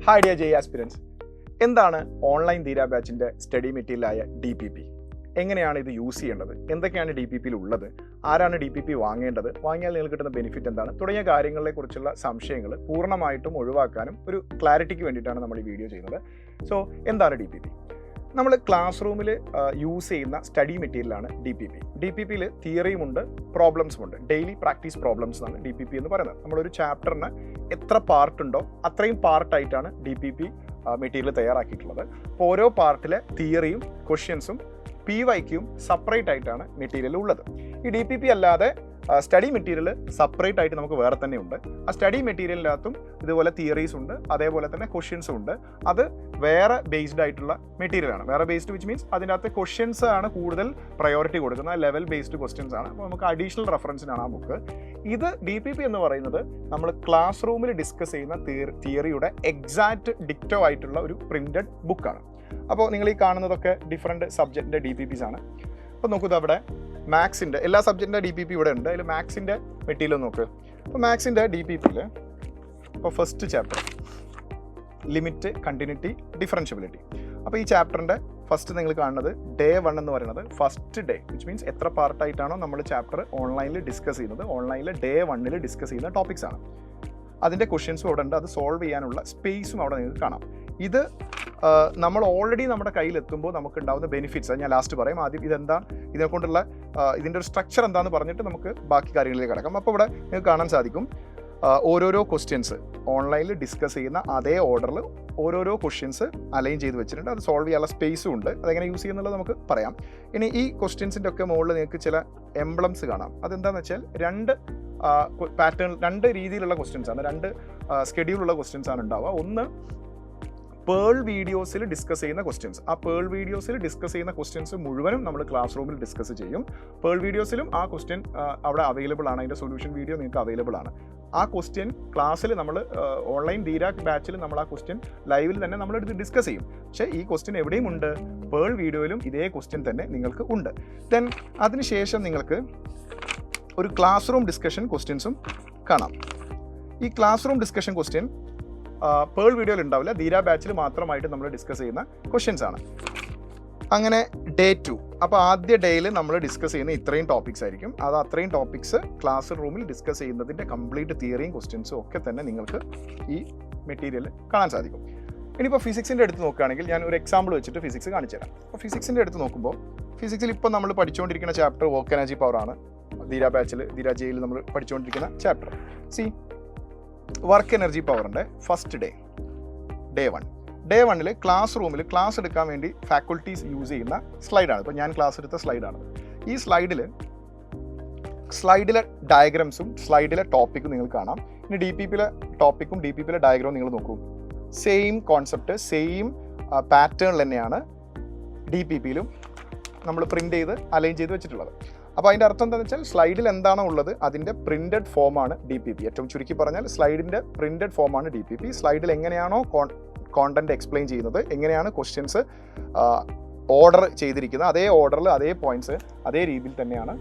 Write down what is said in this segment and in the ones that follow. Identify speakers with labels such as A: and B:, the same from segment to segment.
A: Hi dear J aspirants, എന്താണ് online ധീര ബാച്ചിൻ്റെ study മെറ്റീരിയലായ DPP? എങ്ങനെയാണ് ഇത് യൂസ് ചെയ്യേണ്ടത്? എന്തൊക്കെയാണ് DPPയിൽ ഉള്ളത്? ആരാണ് DPP വാങ്ങേണ്ടത്? വാങ്ങിയാൽ നിങ്ങൾക്ക് കിട്ടുന്ന ബെനിഫിറ്റ് എന്താണ്? തുടങ്ങിയ കാര്യങ്ങളെക്കുറിച്ചുള്ള സംശയങ്ങൾ പൂർണ്ണമായിട്ടും ഒഴിവാക്കാനും ഒരു ക്ലാരിറ്റിക്ക് വേണ്ടിയിട്ടാണ് നമ്മൾ ഈ വീഡിയോ ചെയ്യുന്നത്. സോ എന്താണ് DPP? നമ്മൾ ക്ലാസ് റൂമിൽ യൂസ് ചെയ്യുന്ന സ്റ്റഡി മെറ്റീരിയലാണ് DPPയിൽ തിയറിയുമുണ്ട്, പ്രോബ്ലംസുമുണ്ട്. ഡെയിലി പ്രാക്ടീസ് പ്രോബ്ലംസ് എന്നാണ് DPP എന്ന് പറയുന്നത്. നമ്മളൊരു ചാപ്റ്ററിന് എത്ര പാർട്ടുണ്ടോ അത്രയും പാർട്ടായിട്ടാണ് DPP മെറ്റീരിയൽ തയ്യാറാക്കിയിട്ടുള്ളത്. അപ്പോൾ ഓരോ പാർട്ടിലെ തിയറിയും ക്വസ്റ്റ്യൻസും PYQയും സെപ്പറേറ്റ് ആയിട്ടാണ് മെറ്റീരിയൽ ഉള്ളത്. ഈ DPP അല്ലാതെ സ്റ്റഡി മെറ്റീരിയൽ സെപ്പറേറ്റ് ആയിട്ട് നമുക്ക് വേറെ തന്നെ ഉണ്ട്. ആ സ്റ്റഡി മെറ്റീരിയലിനകത്തും ഇതുപോലെ തിയറീസ് ഉണ്ട്, അതേപോലെ തന്നെ ക്വസ്റ്റ്യൻസും ഉണ്ട്. അത് വേറെ ബേസ്ഡ് ആയിട്ടുള്ള മെറ്റീരിയലാണ്. വേറെ ബേസ്ഡ് വിച്ച് മീൻസ് അതിൻ്റെ അകത്ത് ക്വസ്റ്റ്യൻസ് ആണ് കൂടുതൽ പ്രയോറിറ്റി കൊടുക്കുന്നത്, ലെവൽ ബേസ്ഡ് ക്വസ്റ്റ്യൻസ് ആണ്. അപ്പോൾ നമുക്ക് അഡീഷണൽ റെഫറൻസിനാണ് ആ ബുക്ക്. ഇത് DPP എന്ന് പറയുന്നത് നമ്മൾ ക്ലാസ് റൂമിൽ ഡിസ്കസ് ചെയ്യുന്ന തിയറിയുടെ എക്സാക്റ്റ് ഡിക്റ്റോ ആയിട്ടുള്ള ഒരു പ്രിന്റഡ് ബുക്കാണ്. അപ്പോൾ നിങ്ങൾ ഈ കാണുന്നതൊക്കെ ഡിഫറെൻറ്റ് സബ്ജക്റ്റിൻ്റെ DPPs ആണ്. അപ്പോൾ നോക്കൂ, അവിടെ മാത്സിൻ്റെ എല്ലാ സബ്ജക്റ്റിൻ്റെ DPP ഇവിടെ ഉണ്ട്. അതിൽ മാത്സിൻ്റെ മെറ്റീരിയൽ നോക്ക്. അപ്പോൾ മാത്സിൻ്റെ DPPയിൽ ഇപ്പോൾ first chapter limit, continuity, differentiability. അപ്പോൾ ഈ ചാപ്റ്ററിൻ്റെ ഫസ്റ്റ് നിങ്ങൾ കാണുന്നത് ഡേ 1 എന്ന് പറയുന്നത് ഫസ്റ്റ് ഡേ, വിച്ച് മീൻസ് എത്ര പാർട്ടായിട്ടാണോ നമ്മൾ ചാപ്റ്റർ ഓൺലൈനിൽ ഡിസ്കസ് ചെയ്യുന്നത്, ഓൺലൈനിൽ ഡേ 1 ഡിസ്കസ് ചെയ്യുന്ന ടോപ്പിക്സ് ആണ്. അതിൻ്റെ ക്വസ്റ്റ്യൻസും അവിടെ ഉണ്ട്, അത് സോൾവ് ചെയ്യാനുള്ള സ്പേസും അവിടെ നിങ്ങൾക്ക് കാണാം. ഇത് നമ്മൾ ഓൾറെഡി നമ്മുടെ കയ്യിലെത്തുമ്പോൾ നമുക്ക് ഉണ്ടാകുന്ന ബെനിഫിറ്റ്സ് ഞാൻ ലാസ്റ്റ് പറയും. ആദ്യം ഇതെന്താ, ഇതിനെക്കൊണ്ടുള്ള ഇതിൻ്റെ ഒരു സ്ട്രക്ചർ എന്താണെന്ന് പറഞ്ഞിട്ട് നമുക്ക് ബാക്കി കാര്യങ്ങളിലേക്ക് കിടക്കാം. അപ്പോൾ ഇവിടെ നിങ്ങൾക്ക് കാണാൻ സാധിക്കും ഓരോരോ ക്വസ്റ്റ്യൻസ് ഓൺലൈനിൽ ഡിസ്കസ് ചെയ്യുന്ന അതേ ഓർഡറിൽ ഓരോരോ ക്വസ്റ്റ്യൻസ് അലൈൻ ചെയ്ത് വെച്ചിട്ടുണ്ട്. അത് സോൾവ് ചെയ്യാനുള്ള സ്പേസും ഉണ്ട്. അതെങ്ങനെ യൂസ് ചെയ്യുന്നുള്ളത് നമുക്ക് പറയാം. ഇനി ഈ ക്വസ്റ്റ്യൻസിൻ്റെ ഒക്കെ മുകളിൽ നിങ്ങൾക്ക് ചില എംബ്ലംസ് കാണാം. അതെന്താണെന്ന് വെച്ചാൽ രണ്ട് പാറ്റേൺ, രണ്ട് രീതിയിലുള്ള ക്വസ്റ്റ്യൻസ് ആണ്, രണ്ട് സ്കെഡ്യൂളുള്ള ക്വസ്റ്റ്യൻസ് ആണ് ഉണ്ടാവുക. ഒന്ന് പേൾ വീഡിയോസിൽ ഡിസ്കസ് ചെയ്യുന്ന ക്വസ്റ്റ്യൻസ്. ആ പേൾ വീഡിയോസിൽ ഡിസ്കസ് ചെയ്യുന്ന ക്വസ്റ്റ്യൻസ് മുഴുവനും നമ്മൾ ക്ലാസ് റൂമിൽ ഡിസ്കസ് ചെയ്യും. പേൾ വീഡിയോസിലും ആ ക്വസ്റ്റ്യൻ അവിടെ അവൈലബിൾ ആണ്, അതിൻ്റെ സൊല്യൂഷൻ വീഡിയോ നിങ്ങൾക്ക് അവൈലബിൾ ആണ്. ആ ക്വസ്റ്റ്യൻ ക്ലാസ്സിൽ നമ്മൾ ഓൺലൈൻ ധീര ബാച്ചിൽ നമ്മൾ ആ ക്വസ്റ്റ്യൻ ലൈവിൽ തന്നെ നമ്മളെടുത്ത് ഡിസ്കസ് ചെയ്യും. പക്ഷേ ഈ ക്വസ്റ്റ്യൻ എവിടെയും ഉണ്ട്, പേൾ വീഡിയോയിലും ഇതേ ക്വസ്റ്റ്യൻ തന്നെ നിങ്ങൾക്ക് ഉണ്ട്. ദെൻ അതിനുശേഷം നിങ്ങൾക്ക് ഒരു ക്ലാസ് റൂം ഡിസ്കഷൻ ക്വസ്റ്റ്യൻസും കാണാം. ഈ class room discussion question pearl വീഡിയോയിൽ ഉണ്ടാവില്ല, ധീര ബാച്ചിൽ മാത്രമായിട്ട് നമ്മൾ ഡിസ്കസ് ചെയ്യുന്ന ക്വസ്റ്റ്യൻസ് ആണ്. അങ്ങനെ ഡേ 2, അപ്പോൾ ആദ്യ ഡേയിൽ നമ്മൾ ഡിസ്കസ് ചെയ്യുന്ന ഇത്രയും ടോപ്പിക്സ് ആയിരിക്കും. അത് അത്രയും ടോപ്പിക്സ് ക്ലാസ് റൂമിൽ ഡിസ്കസ് ചെയ്യുന്നതിൻ്റെ കംപ്ലീറ്റ് തിയറിയും ക്വസ്റ്റ്യൻസും ഒക്കെ തന്നെ നിങ്ങൾക്ക് ഈ മെറ്റീരിയൽ കാണാൻ സാധിക്കും. ഇനിയിപ്പോൾ ഫിസിക്സിൻ്റെ അടുത്ത് നോക്കുകയാണെങ്കിൽ ഞാൻ ഒരു എക്സാമ്പിൾ വെച്ചിട്ട് ഫിസിക്സ് കാണിച്ചു തരാം. അപ്പോൾ ഫിസിക്സിൻ്റെ അടുത്ത് നോക്കുമ്പോൾ ഫിസിക്സിൽ ഇപ്പോൾ നമ്മൾ പഠിച്ചുകൊണ്ടിരിക്കുന്ന ചാപ്റ്റർ വർക്ക് എനർജി പവർ ആണ്. ധീര ബാച്ചിൽ, ധീര ജെയിൽ നമ്മൾ പഠിച്ചുകൊണ്ടിരിക്കുന്ന ചാപ്റ്റർ. വർക്ക് എനർജി പവറിൻ്റെ first day, day 1. Day 1 class റൂമിൽ ക്ലാസ് എടുക്കാൻ വേണ്ടി ഫാക്കൽറ്റീസ് യൂസ് ചെയ്യുന്ന സ്ലൈഡാണ്. ഇപ്പോൾ ഞാൻ ക്ലാസ് എടുത്ത സ്ലൈഡാണ്. ഈ സ്ലൈഡിലെ ഡയഗ്രാംസും സ്ലൈഡിലെ ടോപ്പിക്കും നിങ്ങൾ കാണാം. ഇനി DPPയിലെ ടോപ്പിക്കും DPPയിലെ ഡയഗ്രാം നിങ്ങൾ നോക്കൂ. സെയിം കോൺസെപ്റ്റ്, സെയിം പാറ്റേണിൽ തന്നെയാണ് DPPയിലും നമ്മൾ പ്രിൻ്റ് ചെയ്ത് അലൈൻ ചെയ്ത് വെച്ചിട്ടുള്ളത്. അപ്പോൾ അതിൻ്റെ അർത്ഥം എന്താണെന്ന് വെച്ചാൽ സ്ലൈഡിൽ എന്താണോ ഉള്ളത് അതിൻ്റെ പ്രിൻറ്റഡ് ഫോമാണ് DPP. ഏറ്റവും ചുരുക്കി പറഞ്ഞാൽ സ്ലൈഡിൻ്റെ പ്രിൻറ്റഡ് ഫോമാണ് DPP. സ്ലൈഡിൽ എങ്ങനെയാണോ കോണ്ടന്റ് എക്സ്പ്ലെയിൻ ചെയ്യുന്നത്, എങ്ങനെയാണ് ക്വസ്റ്റ്യൻസ് ഓർഡർ ചെയ്തിരിക്കുന്നത്, അതേ ഓർഡറിൽ അതേ പോയിന്റ്സ് അതേ രീതിയിൽ തന്നെയാണ്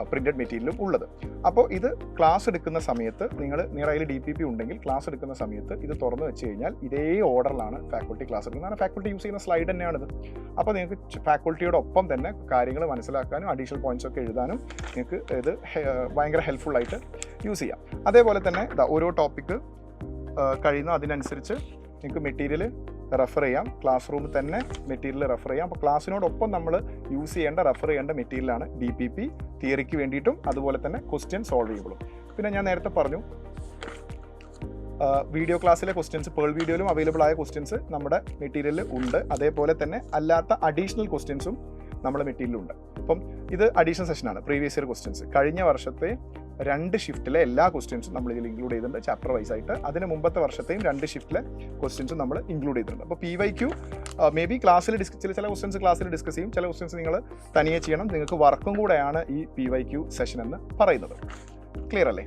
A: പ്രിൻറ്റഡ് മെറ്റീരിയലും ഉള്ളത്. അപ്പോൾ ഇത് ക്ലാസ് എടുക്കുന്ന സമയത്ത് നിങ്ങളുടെ കയ്യിൽ DPP ഉണ്ടെങ്കിൽ ക്ലാസ് എടുക്കുന്ന സമയത്ത് ഇത് തുറന്നു വെച്ച് കഴിഞ്ഞാൽ ഇതേ ഓർഡറിലാണ് ഫാക്കൽറ്റി ക്ലാസ് എടുക്കുന്നത്. ഫാക്കൽറ്റി യൂസ് ചെയ്യുന്ന സ്ലൈഡ് തന്നെയാണിത്. അപ്പോൾ നിങ്ങൾക്ക് ഫാക്കൽറ്റിയോടൊപ്പം തന്നെ കാര്യങ്ങൾ മനസ്സിലാക്കാനും അഡീഷണൽ പോയിന്റ്സ് ഒക്കെ എഴുതാനും നിങ്ങൾക്ക് ഇത് ഭയങ്കര ഹെൽപ്ഫുള്ളായിട്ട് യൂസ് ചെയ്യാം. അതേപോലെ തന്നെ ഓരോ ടോപ്പിക്ക് കഴിയുന്നു അതിനനുസരിച്ച് നിങ്ങൾക്ക് മെറ്റീരിയൽ റെഫർ ചെയ്യാം. ക്ലാസ് റൂമിൽ തന്നെ മെറ്റീരിയൽ റെഫർ ചെയ്യാം. അപ്പോൾ ക്ലാസ്സിനോടൊപ്പം നമ്മൾ യൂസ് ചെയ്യേണ്ട, റെഫർ ചെയ്യേണ്ട മെറ്റീരിയലാണ് DPP, തിയറിക്ക് വേണ്ടിയിട്ടും അതുപോലെ തന്നെ ക്വസ്റ്റ്യൻ സോൾവ് ചെയ്യുമ്പോഴും. പിന്നെ ഞാൻ നേരത്തെ പറഞ്ഞു വീഡിയോ ക്ലാസ്സിലെ ക്വസ്റ്റ്യൻസ് പേൾ വീഡിയോയിലും അവൈലബിൾ ആയ ക്വസ്റ്റ്യൻസ് നമ്മുടെ മെറ്റീരിയലിൽ ഉണ്ട്. അതേപോലെ തന്നെ അല്ലാത്ത അഡീഷണൽ ക്വസ്റ്റ്യൻസും നമ്മുടെ മെറ്റീരിയലുണ്ട്. അപ്പം ഇത് അഡീഷണൽ സെഷനാണ്. പ്രീവിയസ് ഇയർ ക്വസ്റ്റ്യൻസ് കഴിഞ്ഞ വർഷത്തെ 2 ഷിഫ്റ്റിലെ എല്ലാ ക്വസ്റ്റ്യൻസും നമ്മൾ ഇതിൽ ഇൻക്ലൂഡ് ചെയ്തിട്ടുണ്ട്, ചാപ്റ്റർ വൈസ് ആയിട്ട്. അതിന് മുമ്പത്തെ വർഷത്തെയും 2 ഷിഫ്റ്റിലെ ക്വസ്റ്റ്യൻസും നമ്മൾ ഇൻക്ലൂഡ് ചെയ്തിട്ടുണ്ട്. അപ്പോൾ PYQ മേ ബി ക്ലാസ്സിൽ ചില ക്വസ്റ്റ്യൻസ് ക്ലാസ്സിൽ ഡിസ്കസ് ചെയ്യും, ചില ക്വസ്റ്റ്യൻസ് നിങ്ങൾ തനിയെ ചെയ്യണം. നിങ്ങൾക്ക് വർക്കും കൂടെയാണ് ഈ PYQ സെഷൻ എന്ന് പറയുന്നത്. ക്ലിയർ അല്ലേ?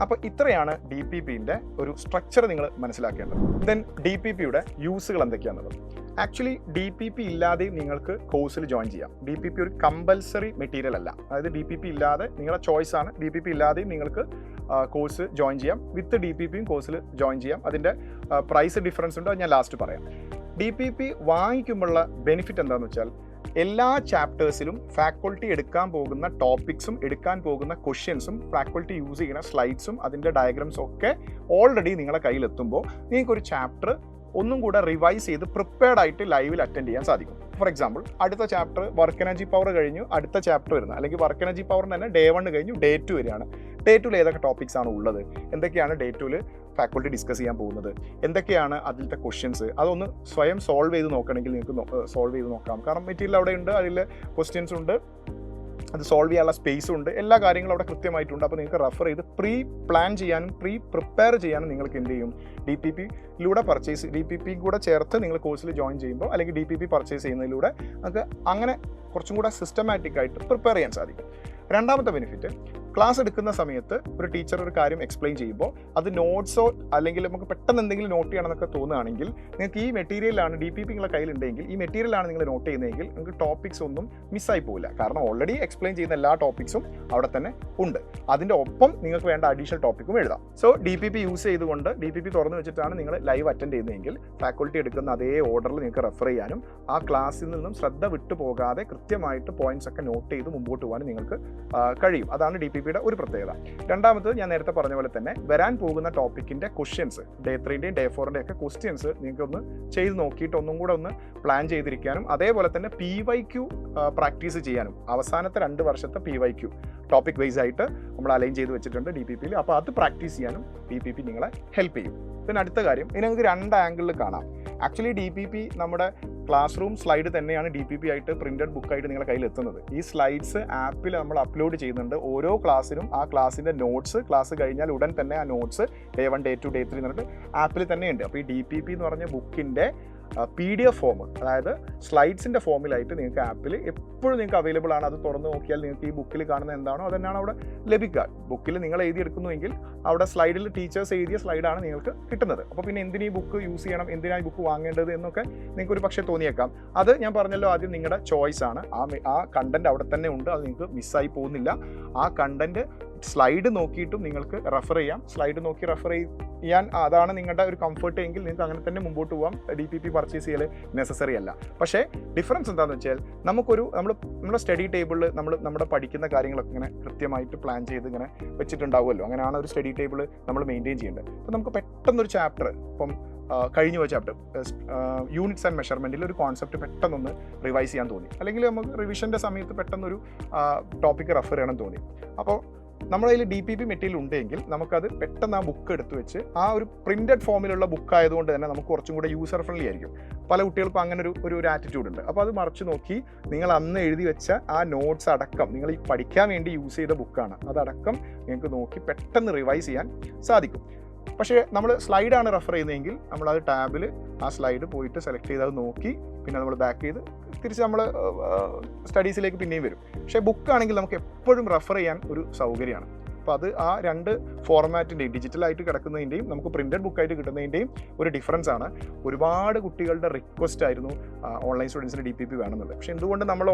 A: അപ്പോൾ ഇത്രയാണ് DPPൻ്റെ ഒരു സ്ട്രക്ചർ നിങ്ങൾ മനസ്സിലാക്കേണ്ടത്. ദെൻ DPPയുടെ യൂസുകൾ എന്തൊക്കെയാണെന്നുള്ളത്. ആക്ച്വലി DPP ഇല്ലാതെ നിങ്ങൾക്ക് കോഴ്സിൽ ജോയിൻ ചെയ്യാം. DPP ഒരു കമ്പൽസറി മെറ്റീരിയൽ അല്ല. അതായത് DPP ഇല്ലാതെ നിങ്ങളുടെ ചോയ്സ് ആണ്. DPP ഇല്ലാതെയും നിങ്ങൾക്ക് കോഴ്സ് ജോയിൻ ചെയ്യാം. വിത്ത് DPPയും കോഴ്സിൽ ജോയിൻ ചെയ്യാം. അതിൻ്റെ പ്രൈസ് ഡിഫറൻസ് ഉണ്ട്, അത് ഞാൻ ലാസ്റ്റ് പറയാം. DPP വാങ്ങിക്കുമ്പോഴുള്ള ബെനിഫിറ്റ് എന്താണെന്ന് വെച്ചാൽ എല്ലാ ചാപ്റ്റേഴ്സിലും ഫാക്കൾട്ടി എടുക്കാൻ പോകുന്ന ടോപ്പിക്സും എടുക്കാൻ പോകുന്ന ക്വസ്റ്റ്യൻസും ഫാക്കൾട്ടി യൂസ് ചെയ്യുന്ന സ്ലൈഡ്സും അതിൻ്റെ ഡയഗ്രാംസും ഒക്കെ ഓൾറെഡി നിങ്ങളുടെ കയ്യിലെത്തുമ്പോൾ നിങ്ങൾക്കൊരു ചാപ്റ്റർ ഒന്നും കൂടെ റിവൈസ് ചെയ്ത് പ്രിപ്പയർഡ് ആയിട്ട് ലൈവിൽ അറ്റൻഡ് ചെയ്യാൻ സാധിക്കും. ഫോർ എക്സാമ്പിൾ, അടുത്ത ചാപ്റ്റർ വർക്ക് എനർജി പവർ കഴിഞ്ഞു അടുത്ത ചാപ്റ്റർ വരുന്നത്, അല്ലെങ്കിൽ വർക്ക് എനർജി പവറിന് തന്നെ Day 1 കഴിഞ്ഞു Day 2 വരികയാണ്. Day 2 ഏതൊക്കെ ടോപ്പിക്സ് ആണ് ഉള്ളത്, എന്തൊക്കെയാണ് Day 2 ഫാക്കൾട്ടി ഡിസ്കസ് ചെയ്യാൻ പോകുന്നത്, എന്തൊക്കെയാണ് അതിലത്തെ ക്വസ്റ്റ്യൻസ്, അതൊന്ന് സ്വയം സോൾവ് ചെയ്ത് നോക്കണമെങ്കിൽ നിങ്ങൾക്ക് സോൾവ് ചെയ്ത് നോക്കാം. കാരണം മെറ്റീരിയൽ അവിടെ ഉണ്ട്, അതിൽ ക്വസ്റ്റ്യൻസ് ഉണ്ട്, അത് സോൾവ് ചെയ്യാനുള്ള സ്പേസും ഉണ്ട്, എല്ലാ കാര്യങ്ങളും അവിടെ കൃത്യമായിട്ടുണ്ട്. അപ്പോൾ നിങ്ങൾക്ക് റെഫർ ചെയ്ത് പ്രീ പ്ലാൻ ചെയ്യാനും പ്രിപ്പയർ ചെയ്യാനും നിങ്ങൾക്ക് എന്ത് ചെയ്യും, DPPയിലൂടെ DPP കൂടെ ചേർത്ത് നിങ്ങൾ കോഴ്സിൽ ജോയിൻ ചെയ്യുമ്പോൾ അല്ലെങ്കിൽ DPP പർച്ചേസ് ചെയ്യുന്നതിലൂടെ നമുക്ക് അങ്ങനെ കുറച്ചും കൂടെ സിസ്റ്റമാറ്റിക് ആയിട്ട് പ്രിപ്പയർ ചെയ്യാൻ സാധിക്കും. രണ്ടാമത്തെ ബെനിഫിറ്റ്, ക്ലാസ് എടുക്കുന്ന സമയത്ത് ഒരു ടീച്ചർ ഒരു കാര്യം എക്സ്പ്ലെയിൻ ചെയ്യുമ്പോൾ അത് നോട്ട്സോ അല്ലെങ്കിൽ നമുക്ക് പെട്ടെന്ന് എന്തെങ്കിലും നോട്ട് ചെയ്യണമെന്നൊക്കെ തോന്നുകയാണെങ്കിൽ നിങ്ങൾക്ക് ഈ മെറ്റീരിയലാണ് DPP നിങ്ങളുടെ കയ്യിലുണ്ടെങ്കിൽ ഈ മെറ്റീരിയലാണ് നിങ്ങൾ നോട്ട് ചെയ്യുന്നതെങ്കിൽ നിങ്ങൾക്ക് ടോപ്പിക്സ് ഒന്നും മിസ്സായി പോകില്ല. കാരണം ഓൾറെഡി എക്സ്പ്ലെയിൻ ചെയ്യുന്ന എല്ലാ ടോപ്പിക്സും അവിടെ തന്നെ ഉണ്ട്. അതിൻ്റെ ഒപ്പം നിങ്ങൾക്ക് വേണ്ട അഡീഷണൽ ടോപ്പിക്കും എഴുതാം. സോ DPP യൂസ് ചെയ്തുകൊണ്ട് DPP തുറന്നു വെച്ചിട്ടാണ് നിങ്ങൾ ലൈവ് അറ്റൻഡ് ചെയ്യുന്നതെങ്കിൽ ഫാക്കൾട്ടി എടുക്കുന്ന അതേ ഓർഡറിൽ നിങ്ങൾക്ക് റെഫർ ചെയ്യാനും ആ ക്ലാസ്സിൽ നിന്നും ശ്രദ്ധ വിട്ടു പോകാതെ കൃത്യമായിട്ട് പോയിന്റ്സ് ഒക്കെ നോട്ട് ചെയ്ത് മുമ്പോട്ട് പോകാനും നിങ്ങൾക്ക് കഴിയും. അതാണ് DPPയുടെ ഒരു പ്രത്യേകത. രണ്ടാമത്, ഞാൻ നേരത്തെ പറഞ്ഞ പോലെ തന്നെ വരാൻ പോകുന്ന ടോപ്പിക്കിൻ്റെ ക്വസ്റ്റ്യൻസ് Day 3ൻ്റെയും Day 4ൻ്റെയും ഒക്കെ ക്വസ്റ്റ്യൻസ് നിങ്ങൾക്കൊന്ന് ചെയ്ത് നോക്കിയിട്ട് ഒന്നും കൂടെ ഒന്ന് പ്ലാൻ ചെയ്തിരിക്കാനും അതേപോലെ തന്നെ PYQ പ്രാക്ടീസ് ചെയ്യാനും അവസാനത്തെ 2 വർഷത്തെ PYQ ടോപ്പിക് വൈസ് ആയിട്ട് നമ്മൾ അലൈൻ ചെയ്ത് വെച്ചിട്ടുണ്ട് DPPയിൽ. അപ്പോൾ അത് പ്രാക്ടീസ് ചെയ്യാനും DPP നിങ്ങളെ ഹെൽപ്പ് ചെയ്യും. പിന്നെ അടുത്ത കാര്യം, ഇനി നമുക്ക് 2 ആംഗിളിൽ കാണാം. ആക്ച്വലി DPP നമ്മുടെ ക്ലാസ് റൂം സ്ലൈഡ് തന്നെയാണ് DPP ആയിട്ട് പ്രിൻറ്റഡ് ബുക്കായിട്ട് നിങ്ങളുടെ കയ്യിൽ എത്തുന്നത്. ഈ സ്ലൈഡ്സ് ആപ്പിൽ നമ്മൾ അപ്ലോഡ് ചെയ്യുന്നുണ്ട്. ഓരോ ക്ലാസ്സിനും ആ ക്ലാസ്സിൻ്റെ നോട്ട്സ് ക്ലാസ് കഴിഞ്ഞാൽ ഉടൻ തന്നെ ആ നോട്ട്സ് Day 1 Day 2 Day 3 എന്നിട്ട് ആപ്പിൽ തന്നെയുണ്ട്. അപ്പോൾ ഈ DPP എന്ന് പറഞ്ഞ ബുക്കിൻ്റെ PDF ഫോം, അതായത് സ്ലൈഡ്സിൻ്റെ ഫോമിലായിട്ട് നിങ്ങൾക്ക് ആപ്പിൽ എപ്പോഴും നിങ്ങൾക്ക് അവൈലബിൾ ആണ്. അത് തുറന്ന് നോക്കിയാൽ നിങ്ങൾക്ക് ഈ ബുക്കിൽ കാണുന്ന എന്താണോ അത് തന്നെയാണ് അവിടെ ലഭിക്കുക. ബുക്കിൽ നിങ്ങൾ എഴുതിയെടുക്കുന്നുവെങ്കിൽ അവിടെ സ്ലൈഡിൽ ടീച്ചേഴ്സ് എഴുതിയ സ്ലൈഡാണ് നിങ്ങൾക്ക് കിട്ടുന്നത്. അപ്പോൾ പിന്നെ എന്തിനീ ബുക്ക് യൂസ് ചെയ്യണം, എന്തിനാണ് ഈ ബുക്ക് വാങ്ങേണ്ടത് എന്നൊക്കെ നിങ്ങൾക്ക് ഒരു പക്ഷേ തോന്നിയേക്കാം. അത് ഞാൻ പറഞ്ഞല്ലോ ആദ്യം നിങ്ങളുടെ ചോയ്സ് ആണ്. ആ കണ്ടന്റ് അവിടെ തന്നെ ഉണ്ട്, അത് നിങ്ങൾക്ക് മിസ്സായി പോകുന്നില്ല. ആ കണ്ടന്റ് സ്ലൈഡ് നോക്കിയിട്ടും നിങ്ങൾക്ക് റെഫർ ചെയ്യാം. സ്ലൈഡ് നോക്കി റെഫർ ചെയ്യാൻ അതാണ് നിങ്ങളുടെ ഒരു കംഫർട്ട് എങ്കിൽ നിങ്ങൾക്ക് അങ്ങനെ തന്നെ മുമ്പോട്ട് പോകാം. DPP പർച്ചേസ് ചെയ്യൽ നെസസറി അല്ല. പക്ഷേ ഡിഫറൻസ് എന്താണെന്ന് വെച്ചാൽ നമ്മുടെ സ്റ്റഡി ടേബിളിൽ നമ്മുടെ പഠിക്കുന്ന കാര്യങ്ങളൊക്കെ ഇങ്ങനെ കൃത്യമായിട്ട് പ്ലാൻ ചെയ്ത് ഇങ്ങനെ വെച്ചിട്ടുണ്ടാവുമല്ലോ. അങ്ങനെയാണ് ഒരു സ്റ്റഡി ടേബിൾ നമ്മൾ മെയിൻറ്റെയിൻ ചെയ്യേണ്ടത്. അപ്പോൾ നമുക്ക് പെട്ടെന്നൊരു ചാപ്റ്റർ, ഇപ്പം കഴിഞ്ഞ പോയ ചാപ്റ്റർ യൂണിറ്റ്സ് ആൻഡ് മെഷർമെൻറ്റിൽ ഒരു കോൺസെപ്റ്റ് പെട്ടെന്നൊന്ന് റിവൈസ് ചെയ്യാൻ തോന്നി, അല്ലെങ്കിൽ നമുക്ക് റിവിഷൻ്റെ സമയത്ത് പെട്ടെന്നൊരു ടോപ്പിക്ക് റെഫർ ചെയ്യണം തോന്നി. അപ്പോൾ നമ്മുടെ കയ്യിൽ DPP മെറ്റീരിയൽ ഉണ്ടെങ്കിൽ നമുക്കത് പെട്ടെന്ന് ആ ബുക്ക് എടുത്ത് വെച്ച് ആ ഒരു പ്രിൻറ്റഡ് ഫോമിലുള്ള ബുക്ക് ആയതുകൊണ്ട് തന്നെ നമുക്ക് കുറച്ചും കൂടെ യൂസർ ഫ്രണ്ട്ലി ആയിരിക്കും. പല കുട്ടികൾക്കും അങ്ങനെ ഒരു ആറ്റിറ്റ്യൂഡ് ഉണ്ട്. അപ്പോൾ അത് മറിച്ച് നോക്കി നിങ്ങൾ അന്ന് എഴുതി വെച്ച ആ നോട്ട്സ് അടക്കം, നിങ്ങൾ ഈ പഠിക്കാൻ വേണ്ടി യൂസ് ചെയ്ത ബുക്കാണ്, അതടക്കം നിങ്ങൾക്ക് നോക്കി പെട്ടെന്ന് റിവൈസ് ചെയ്യാൻ സാധിക്കും. പക്ഷേ നമ്മൾ സ്ലൈഡാണ് റെഫർ ചെയ്യുന്നതെങ്കിൽ നമ്മളത് ടാബിൽ ആ സ്ലൈഡ് പോയിട്ട് സെലക്ട് ചെയ്ത് അത് നോക്കി പിന്നെ നമ്മൾ ബാക്ക് ചെയ്ത് തിരിച്ച് നമ്മൾ സ്റ്റഡീസിലേക്ക് പിന്നെയും വരും. പക്ഷേ ബുക്കാണെങ്കിൽ നമുക്ക് എപ്പോഴും റെഫർ ചെയ്യാൻ ഒരു സൗകര്യമാണ്. അപ്പോൾ അത് ആ 2 ഫോർമാറ്റിൻ്റെയും ഡിജിറ്റലായിട്ട് കിടക്കുന്നതിൻ്റെയും നമുക്ക് പ്രിൻറ്റഡ് ബുക്കായിട്ട് കിട്ടുന്നതിൻ്റെയും ഒരു ഡിഫറൻസ് ആണ്. ഒരുപാട് കുട്ടികളുടെ റിക്വസ്റ്റ് ആയിരുന്നു ഓൺലൈൻ സ്റ്റുഡൻസിന് DPP വേണമെന്നുള്ളത്. പക്ഷേ എന്തുകൊണ്ട് നമ്മൾ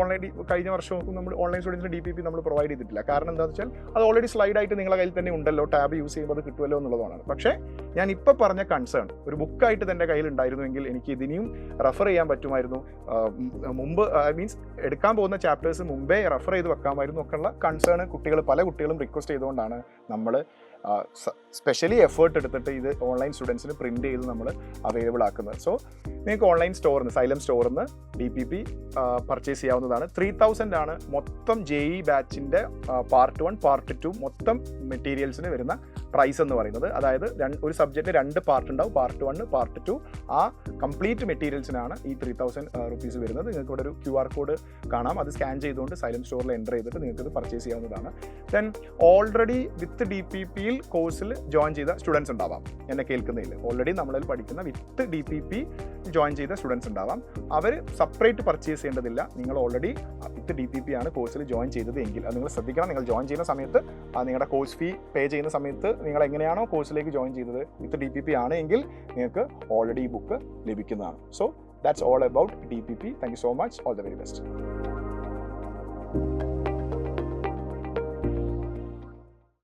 A: കഴിഞ്ഞ വർഷമൊക്കെ നമ്മൾ ഓൺലൈൻ സ്റ്റുഡൻസിന് DPP നമ്മൾ പ്രൊവൈഡ് ചെയ്തിട്ടില്ല? കാരണം എന്താണെന്ന് വെച്ചാൽ അത് ഓൾറെഡി സ്ലൈഡായിട്ട് നിങ്ങളുടെ കയ്യിൽ തന്നെ ഉണ്ടല്ലോ, ടാബ് യൂസ് ചെയ്യുമ്പോൾ അത് കിട്ടുമല്ലോ എന്നുള്ളതാണ്. പക്ഷേ ഞാൻ ഇപ്പോൾ പറഞ്ഞ കൺസേൺ ഒരു ബുക്കായിട്ട് എൻ്റെ കയ്യിൽ ഉണ്ടായിരുന്നുവെങ്കിൽ എനിക്ക് ഇതിനെയും റെഫർ ചെയ്യാൻ പറ്റുമായിരുന്നു. മുമ്പ് മീൻസ് എടുക്കാൻ പോകുന്ന ചാപ്റ്റേഴ്സ് മുമ്പേ റെഫർ ചെയ്ത് വെക്കാമായിരുന്നു ഒക്കെയുള്ള കൺസേൺ പല കുട്ടികളും റിക്വസ്റ്റ് ചെയ്തുകൊണ്ടാണ് നമ്മൾ സ്പെഷ്യലി എഫേർട്ട് എടുത്തിട്ട് ഇത് ഓൺലൈൻ സ്റ്റുഡൻസിന് പ്രിൻറ്റ് ചെയ്ത് നമ്മൾ അവൈലബിൾ ആക്കുന്നത്. സോ നിങ്ങൾക്ക് ഓൺലൈൻ സ്റ്റോറിൽ സൈലം സ്റ്റോറിൽ നിന്ന് DPP പർച്ചേസ് ചെയ്യാവുന്നതാണ്. 3000 ആണ് മൊത്തം JEE ബാച്ചിൻ്റെ പാർട്ട് 1 പാർട്ട് 2 മൊത്തം മെറ്റീരിയൽസിന് വരുന്ന പ്രൈസ് എന്ന് പറയുന്നത്. അതായത് ഒരു സബ്ജക്റ്റ് 2 പാർട്ട് ഉണ്ടാവും, പാർട്ട് 1 പാർട്ട് 2. ആ കംപ്ലീറ്റ് മെറ്റീരിയൽസിനാണ് ഈ 3000 rupees വരുന്നത്. നിങ്ങൾക്ക് ഇവിടെ ഒരു QR കോഡ് കാണാം, അത് സ്കാൻ ചെയ്തുകൊണ്ട് സൈലം സ്റ്റോറിൽ എൻ്റർ ചെയ്തിട്ട് നിങ്ങൾക്ക് ഇത് പർച്ചേസ് ചെയ്യാവുന്നതാണ്. ദെൻ ഓൾറെഡി വിത്ത് DPPയിൽ കോഴ്സിൽ ജോയിൻ ചെയ്ത സ്റ്റുഡൻസ് ഉണ്ടാവാം എന്നെ കേൾക്കുന്നതിൽ. ഓൾറെഡി നമ്മളിൽ പഠിക്കുന്ന വിത്ത് DPP ജോയിൻ ചെയ്ത സ്റ്റുഡൻസ് ഉണ്ടാവാം. അവർ സെപ്പറേറ്റ് പർച്ചേസ് ചെയ്യേണ്ടതില്ല. നിങ്ങൾ ഓൾറെഡി വിത്ത് DPP ആണ് കോഴ്സിൽ ജോയിൻ ചെയ്തത് എങ്കിൽ അത് നിങ്ങൾ ശ്രദ്ധിക്കണം. നിങ്ങൾ ജോയിൻ ചെയ്യുന്ന സമയത്ത് നിങ്ങളുടെ കോഴ്സ് ഫീ പേ ചെയ്യുന്ന സമയത്ത് നിങ്ങൾ എങ്ങനെയാണോ കോഴ്സിലേക്ക് ജോയിൻ ചെയ്തത് വിത്ത് DPP ആണ് എങ്കിൽ നിങ്ങൾക്ക് ഓൾറെഡി ഈ ബുക്ക് ലഭിക്കുന്നതാണ്. So that's all about DPP. Thank you so much. All the very best.